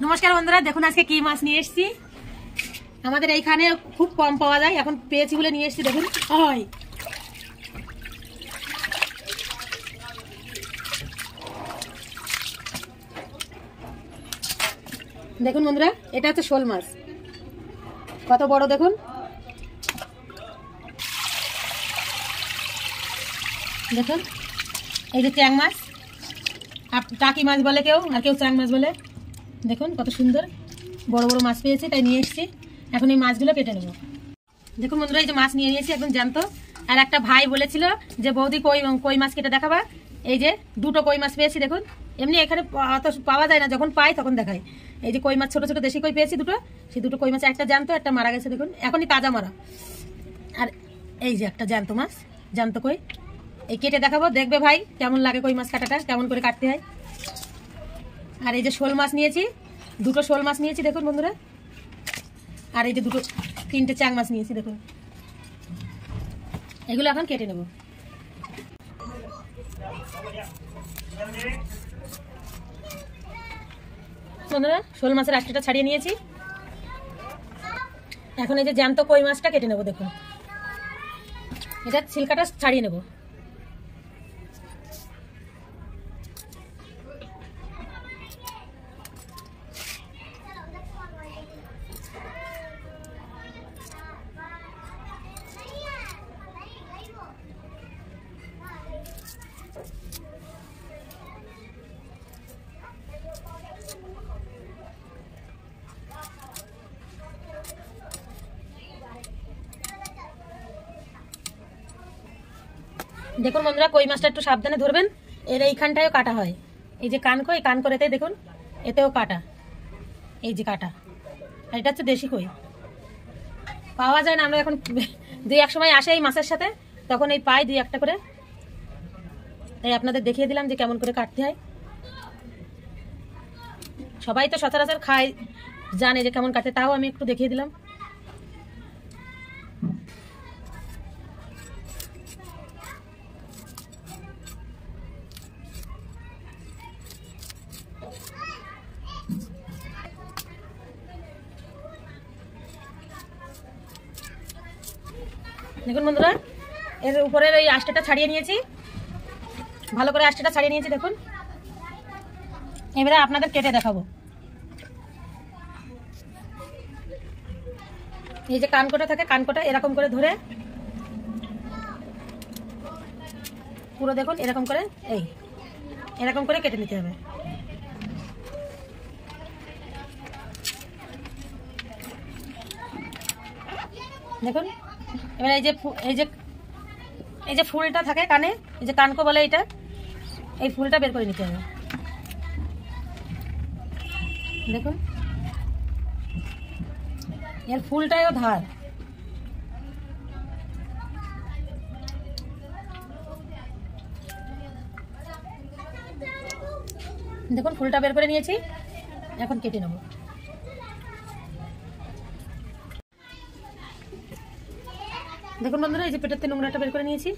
নমস্কার বন্ধুরা, দেখুন আজকে কি মাছ নিয়ে এসেছি। আমাদের এইখানে খুব কম পাওয়া যায়, এখন পেয়েছি বলে নিয়ে এসেছি। দেখুন দেখুন বন্ধুরা, এটা হচ্ছে শোল মাছ। কত বড় দেখুন। দেখুন এই যে চ্যাং মাছ, টাকি মাছ বলে কেউ, আর কেউ চ্যাং মাছ বলে। দেখুন কত সুন্দর বড় বড় মাছ পেয়েছি, তাই নিয়ে এসেছি। এখন এই মাছগুলো কেটে নেব। দেখুন বন্ধুরা, এই যে মাছ নিয়ে নিয়েছি একদম জ্যান্ত। আর একটা ভাই বলেছিল যে বৌদি কই মাছ কেটে দেখাবা। এই যে দুটো কই মাছ পেয়েছি। দেখুন এমনি এখানে অত পাওয়া যায় না, যখন পাই তখন দেখাই। এই যে কই মাছ, ছোট ছোট দেশি কই পেয়েছি দুটো। সেই দুটো কই মাছ, একটা জ্যান্ত একটা মারা গেছে। দেখুন এখনই তাজা মারা। আর এই যে একটা জ্যান্ত মাছ, জ্যান্ত কই। এই কেটে দেখাবো, দেখবে ভাই কেমন লাগে কই মাছ কাটাটা, কেমন করে কাটতে হয়। আর এই যে শোল মাছ নিয়েছি, দুটো শোল মাছ নিয়েছি দেখুন বন্ধুরা। আর এই যে তিনটে চ্যাং মাছ নিয়েছি দেখুন। এগুলো এখন কেটে নেব। বন্ধুরা, শোল মাছের আঁশটা ছাড়িয়ে নিয়েছি। এখন এই যে জ্যান্ত কই মাছটা কেটে নেব। দেখুন এটা ছিলকাটা ছাড়িয়ে নেব। দেখুন বন্ধুরা, কই মাছটা একটু সাবধানে ধরবেন। এর এইখানটায়ও কাটা হয়। এই যে কান কই, কান করেতে দেখুন এতেও কাটা। এই যে কাটা। আর এটা হচ্ছে দেশি কই, পাওয়া যায় না। আমরা এখন দুই এক সময় আসে এই মাছের সাথে, তখন এই পাই দুই একটা করে। তাই আপনাদের দেখিয়ে দিলাম যে কেমন করে কাটতে হয়। সবাই তো সচরাচর খায়, জানে যে কেমন কাটতে, তাও আমি একটু দেখিয়ে দিলাম। দেখুন বন্ধুরা, এর উপরের ওই আঁশটা ছাড়িয়ে নিয়েছি, ভালো করে আঁশটা ছাড়িয়ে নিয়েছি। দেখুন এবারে আপনাদের কেটে দেখাবো। এই যে কানকোটা থাকে, কানকোটা এরকম করে ধরে পুরো দেখুন এরকম করে, এরকম করে কেটে নিতে হবে। দেখুন এবার এই যে ফুলটা থাকে কানে, এই যে কানকো বলে এটা, এই ফুলটা বের করে নিতে হবে। দেখুন এর ফুলটাও ধার। দেখুন ফুলটা বের করে নিয়েছি, এখন কেটে নেব। দেখুন বন্ধুরা, এই যে পেটের নোংরাটা বের করে নিয়েছি।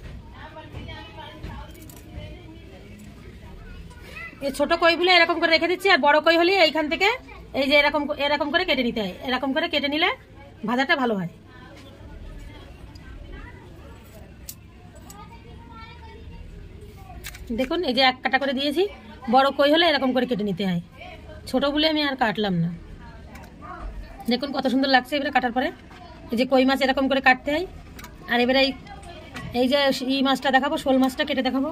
এই ছোট কইগুলো এরকম করে রেখে দিচ্ছি, আর বড় কই হলে এইখান থেকে এই যে এরকম করে কেটে নিতে হয়। এরকম করে কেটে নিলে ভাজাটা ভালো হয়। দেখুন এই যে এক কাটা করে দিয়েছি, বড় কই হলে এরকম করে কেটে নিতে হয়। ছোট বলে আমি আর কাটলাম না। দেখুন কত সুন্দর লাগছে এবারে কাটার পরে। এই যে কই মাছ এরকম করে কাটতে হয়। আর এবারে এই যে এই মাছটা দেখাবো, শোল মাছটা কেটে দেখাবো।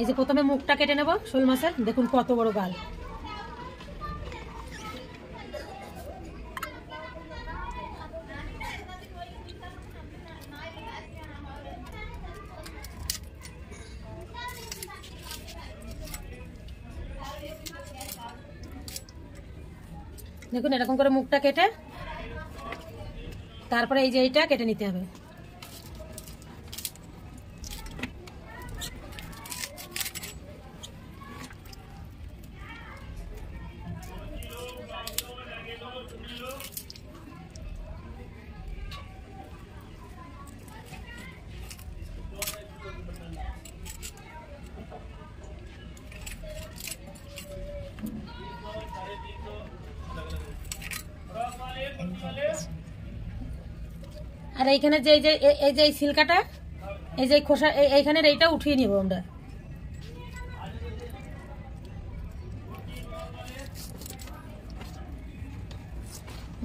এই যে প্রথমে মুখটা কেটে নেব শোল মাছের। দেখুন কত বড় গাল। দেখুন এরকম করে মুখটা কেটে তারপরে এই যে এইটা কেটে নিতে হবে। আর এইখানে যে এই যে সিল্কাটা, এই যে খোসা, এইখানের এইটা উঠিয়ে নিব আমরা।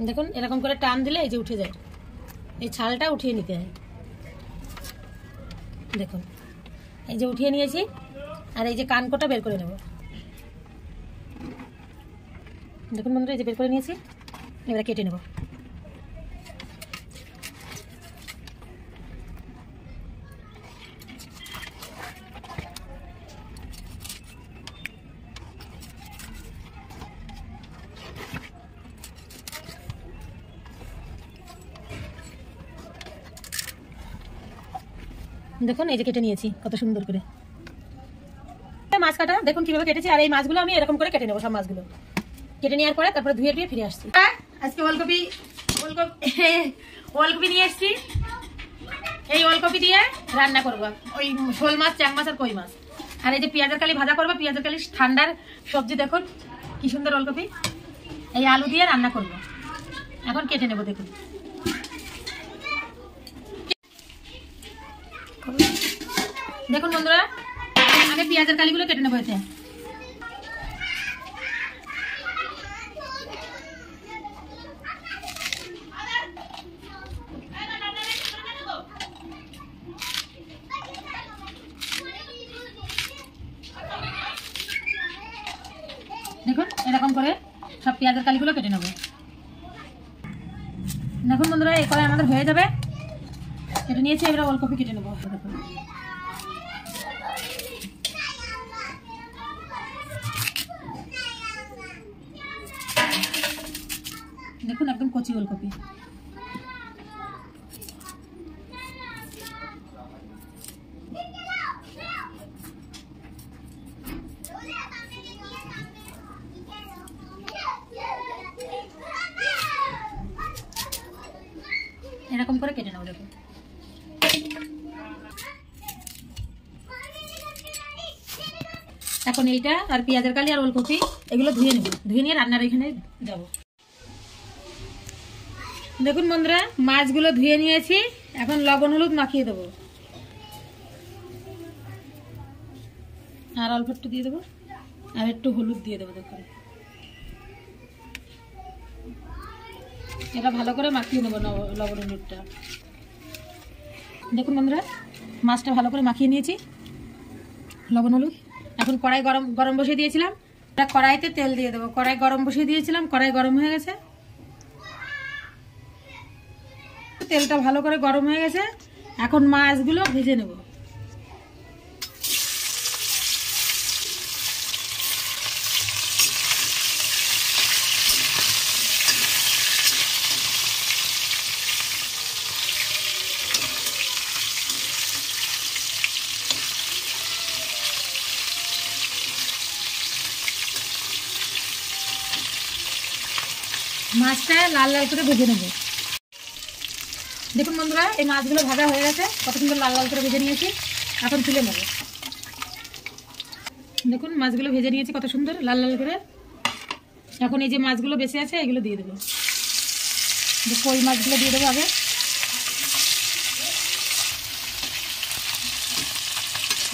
দেখুন এরকম করে টান দিলে এই যে উঠে যায়, এই ছালটা উঠিয়ে নিতে হয়। দেখুন এই যে উঠিয়ে নিয়েছি, আর এই যে কানকোটা বের করে নেব। দেখুন বন্ধুরা, এই যে বের করে নিয়েছি, এবারে কেটে নেব। দেখুন এই যে কেটে নিয়েছি কত সুন্দর করে। মাছ কাটা দেখুন কিভাবে কেটেছি, আর এই মাছগুলো আমি এরকম করে কেটে নেবো। সব মাছগুলো কেটে নেওয়ার পরে তারপরে ধুয়ে টুয়ে ফিরে আসছি। আজকে ওলকপি নিয়ে এসছি। এই ওলকপি দিয়ে রান্না করবো ওই শোল মাছ, চ্যাং মাছ আর কই মাছ। আর এই যে পেঁয়াজের কালি ভাজা করবো। পেঁয়াজের কালি ঠান্ডার সবজি। দেখুন কি সুন্দর ওলকপি, এই আলু দিয়ে রান্না করবো। এখন কেটে নেবো। দেখুন দেখুন বন্ধুরা, আগে পেঁয়াজের কালিগুলো কেটে নেবো। এতে দেখুন এরকম করে সব পেঁয়াজের কালিগুলো কেটে নেবো। দেখুন বন্ধুরা, এই কড়াই আমাদের হয়ে যাবে। কেটে নিয়েছি, এবার ওলকপি কেটে নেবো। দেখুন একদম কচি ওলকপি। এরকম করে কেটে নেবো। দেখুন এখন এইটা আর পেঁয়াজের কালি আর ওলকপি এগুলো ধুয়ে নেব। ধুয়ে নিয়ে রান্নার এখানে যাব। দেখুন বন্ধুরা, মাছগুলো ধুয়ে নিয়েছি। এখন লবণ হলুদ মাখিয়ে দেবো, আর অল্প একটু দিয়ে দেবো, আর একটু হলুদ দিয়ে দেবো। দেখুন এটা ভালো করে মাখিয়ে নেবো লবণ হলুদটা। দেখুন বন্ধুরা, মাছটা ভালো করে মাখিয়ে নিয়েছি লবণ হলুদ। এখন কড়াই গরম বসিয়ে দিয়েছিলাম। কড়াইতে তেল দিয়ে দেবো। কড়াই গরম বসিয়ে দিয়েছিলাম, কড়াই গরম হয়ে গেছে। তেলটা ভালো করে গরম হয়ে গেছে। এখন মাছগুলো ভেজে নেব। মাছটা লাল লাল করে ভেজে নেব। দেখুন বন্ধুরা, এই মাছগুলো ভাজা হয়ে গেছে। কত সুন্দর লাল লাল করে ভেজে নিয়েছি। এখন তুলে নেব। দেখুন মাছগুলো ভেজে নিয়েছি কত সুন্দর লাল লাল করে। এখন এই যে মাছগুলো বেঁচে আছে এগুলো দিয়ে দেবো। কই মাছগুলো দিয়ে দেবো আগে।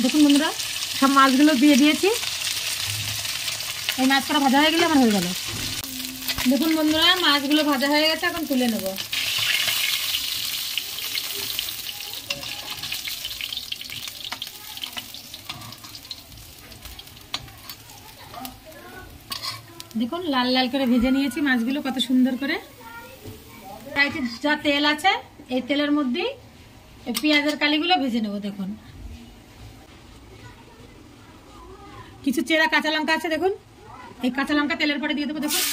দেখুন বন্ধুরা, সব মাছগুলো দিয়ে দিয়েছি। এই মাছটা ভাজা হয়ে গেলে আমার হয়ে গেল। দেখুন বন্ধুরা, মাছগুলো ভাজা হয়ে গেছে। এখন তুলে নেব। দেখুন লাল লাল করে ভেজে নিয়েছি মাছগুলো কত সুন্দর করে। যা তেল আছে এই তেলের মধ্যেই পেঁয়াজের কালিগুলো ভেজে নেব। দেখুন কিছু চেরা কাঁচা লঙ্কা আছে। দেখুন এই কাঁচা লঙ্কা তেলের পরে দিয়ে দেবো। দেখুন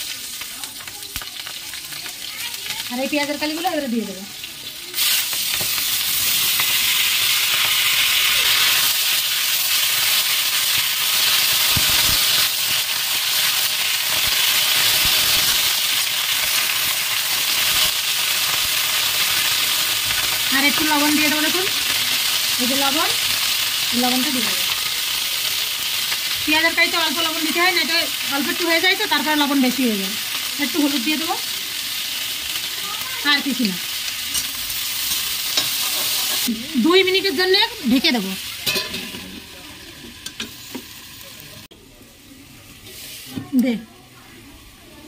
আর এই পেঁয়াজের কালিগুলো এবারে দিয়ে দেবো। আর একটু লবণ দিয়ে দেবো। দেখুন এই যে লবণ, লবণটা দিয়ে দেবো। পেঁয়াজের কালিতে অল্প লবণ দিতে হয়, না এটা অল্প একটু হয়ে যায় তো তারপরে লবণ বেশি হয়ে যায়। একটু হলুদ দিয়ে দেবো। আর কিছু না। 2 মিনিটের জন্য ঢেকে দেবো।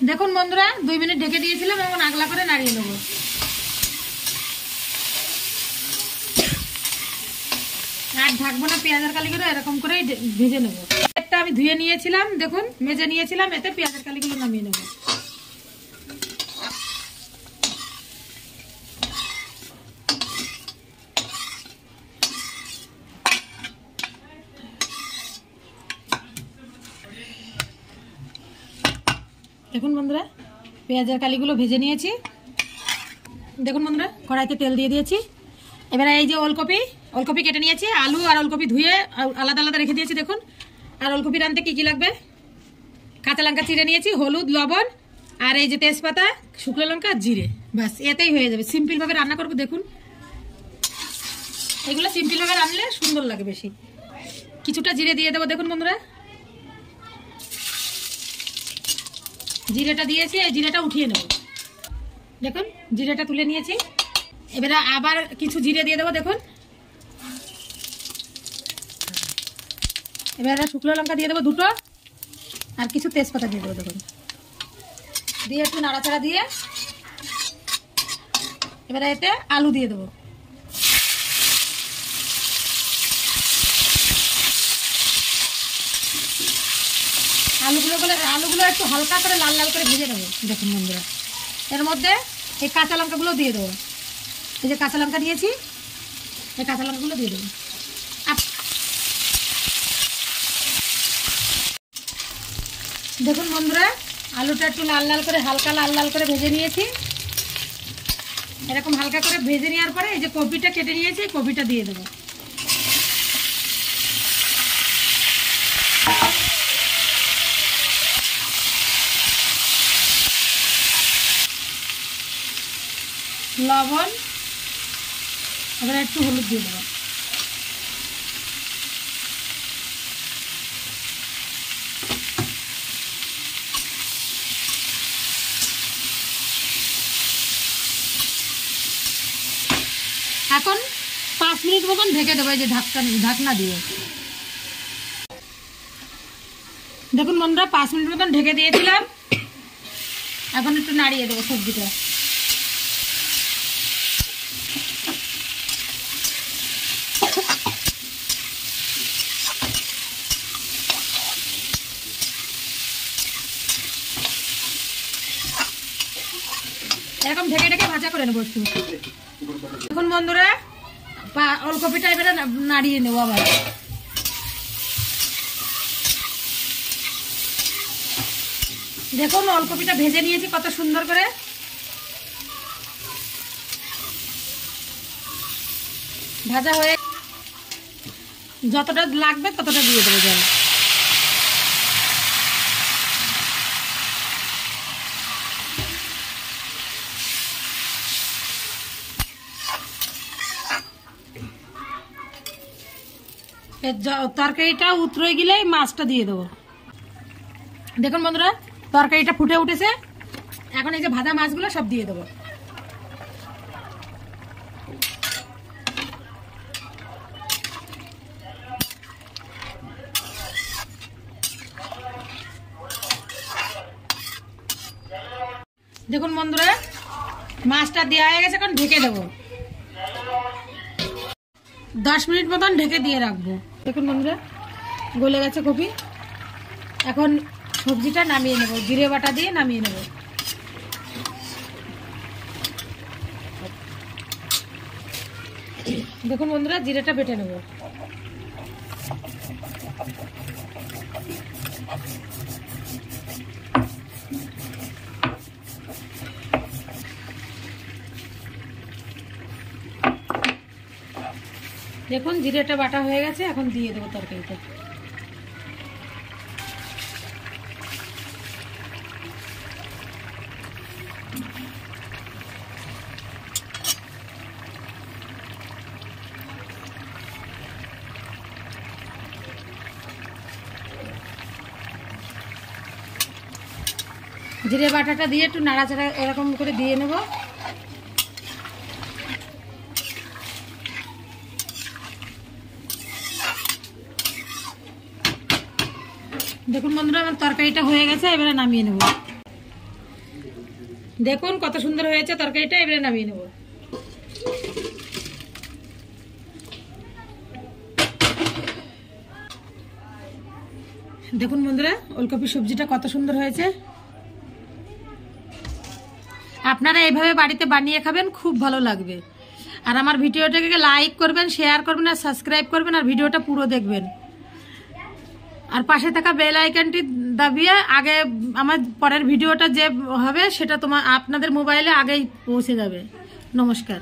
দেখুন বন্ধুরা 2 মিনিট ঢেকে দিয়েছিলাম, এখন আগলা করে নাড়িয়ে নেবো। আর ঢাকবো না, পেঁয়াজের কালিগুলো এরকম করেই ভেজে নেবো। একটা আমি ধুয়ে নিয়েছিলাম, দেখুন মেজে নিয়েছিলাম, এতে পেঁয়াজের কালিগুলো নামিয়ে নেবো। দেখুন বন্ধুরা পেঁয়াজের কালিগুলো ভেজে নিয়েছি। দেখুন বন্ধুরা কড়াইতে তেল দিয়ে দিয়েছি। এবারে এই যে ওলকপি কেটে নিয়েছি, আলু আর ওলকপি ধুয়ে আলাদা আলাদা রেখে দিয়েছি। দেখুন, আর ওলকপি রাঁধতে কি কি লাগবে, কাঁচা লঙ্কা চিড়ে নিয়েছি, হলুদ, লবণ, আর এই যে তেজপাতা, শুকনো লঙ্কা, জিরে, ব্যাস এতেই হয়ে যাবে। সিম্পল ভাবে রান্না করবো। দেখুন এগুলো সিম্পল ভাবে রান্নলে সুন্দর লাগে বেশি। কিছুটা জিরে দিয়ে দেবো। দেখুন বন্ধুরা জিরেটা দিয়েছি, এই জিরেটা উঠিয়ে নেব। দেখুন জিরেটা তুলে নিয়েছি। এবারে আবার কিছু জিরে দিয়ে দেবো। দেখুন এবারে শুকনো লঙ্কা দিয়ে দেবো 2টো, আর কিছু তেজপাতা দিয়ে দেবো। দেখুন দিয়ে একটু নাড়াচাড়া দিয়ে এবারে এতে আলু দিয়ে দেবো। আলুগুলো একটু হালকা করে লাল লাল করে ভেজে নেবো। দেখুন বন্ধুরা এর মধ্যে এই কাঁচা লঙ্কাগুলো দিয়ে দেবো। এই যে কাঁচা লঙ্কা দিয়েছি, এই কাঁচা লঙ্কাগুলো দিয়ে দেবো। দেখুন বন্ধুরা আলুটা একটু লাল লাল করে, হালকা লাল লাল করে ভেজে নিয়েছি। এরকম হালকা করে ভেজে নেওয়ার পরে এই যে কপিটা কেটে নিয়েছি, কপিটা দিয়ে দেবো। লবণ, এবার একটু হলুদ দিয়ে দেবো। এখন 5 মিনিট মতন ঢেকে দেবো এই যে ঢাকনা দিয়ে। দেখুন বন্ধুরা 5 মিনিট মতন ঢেকে দিয়েছিলাম। এখন একটু নাড়িয়ে দেবো সবজিটা। এরকম ঢেকে ঢেকে ভাজা করে নেবো একটু। দেখুন বন্ধুরা ওলকপিটা এবারে নাড়িয়ে নেবো আবার। দেখুন ওলকপিটা ভেজে নিয়েছি কত সুন্দর করে। ভাজা হয়ে যতটা লাগবে ততটা দিয়ে দেবো জল। তরকারিটা উতরে গেলে মাছটা দিয়ে দেবো। দেখুন বন্ধুরা তরকারিটা ফুটে উঠেছে। এখন এই যে ভাজা মাছগুলো সব দিয়ে দেবো। দেখুন বন্ধুরা মাছটা দেওয়া হয়ে গেছে, এখন ঢেকে দেবো। 10 মিনিট মতন ঢেকে দিয়ে রাখবো। দেখুন বন্ধুরা গলে গেছে কপি। এখন সবজিটা নামিয়ে নেব, জিরে বাটা দিয়ে নামিয়ে নেব। দেখুন বন্ধুরা জিরেটা বেটে নেব। দেখুন জিরেটা বাটা হয়ে গেছে, এখন দিয়ে দেবো তরকারিতে। জিরে বাটাটা দিয়ে একটু নাড়াচাড়া এরকম করে দিয়ে নেব। দেখুন বন্ধুরা, আমার তরকারিটা হয়ে গেছে, এবারে নামিয়ে নেব। দেখুন কত সুন্দর হয়েছে তরকারিটা, এবারে নামিয়ে নেব। দেখুন বন্ধুরা, ওলকপি সবজিটা কত সুন্দর হয়েছে। আপনারা এইভাবে বাড়িতে বানিয়ে খাবেন, খুব ভালো লাগবে। আর আমার ভিডিওটাকে লাইক করবেন, শেয়ার করবেন আর সাবস্ক্রাইব করবেন, আর ভিডিওটা পুরো দেখবেন। আর পাশে থাকা বেল আইকনটি দাবিয়ে আগে আমার পরের ভিডিওটা যে হবে সেটা আপনাদের মোবাইলে আগেই পৌঁছে যাবে। নমস্কার।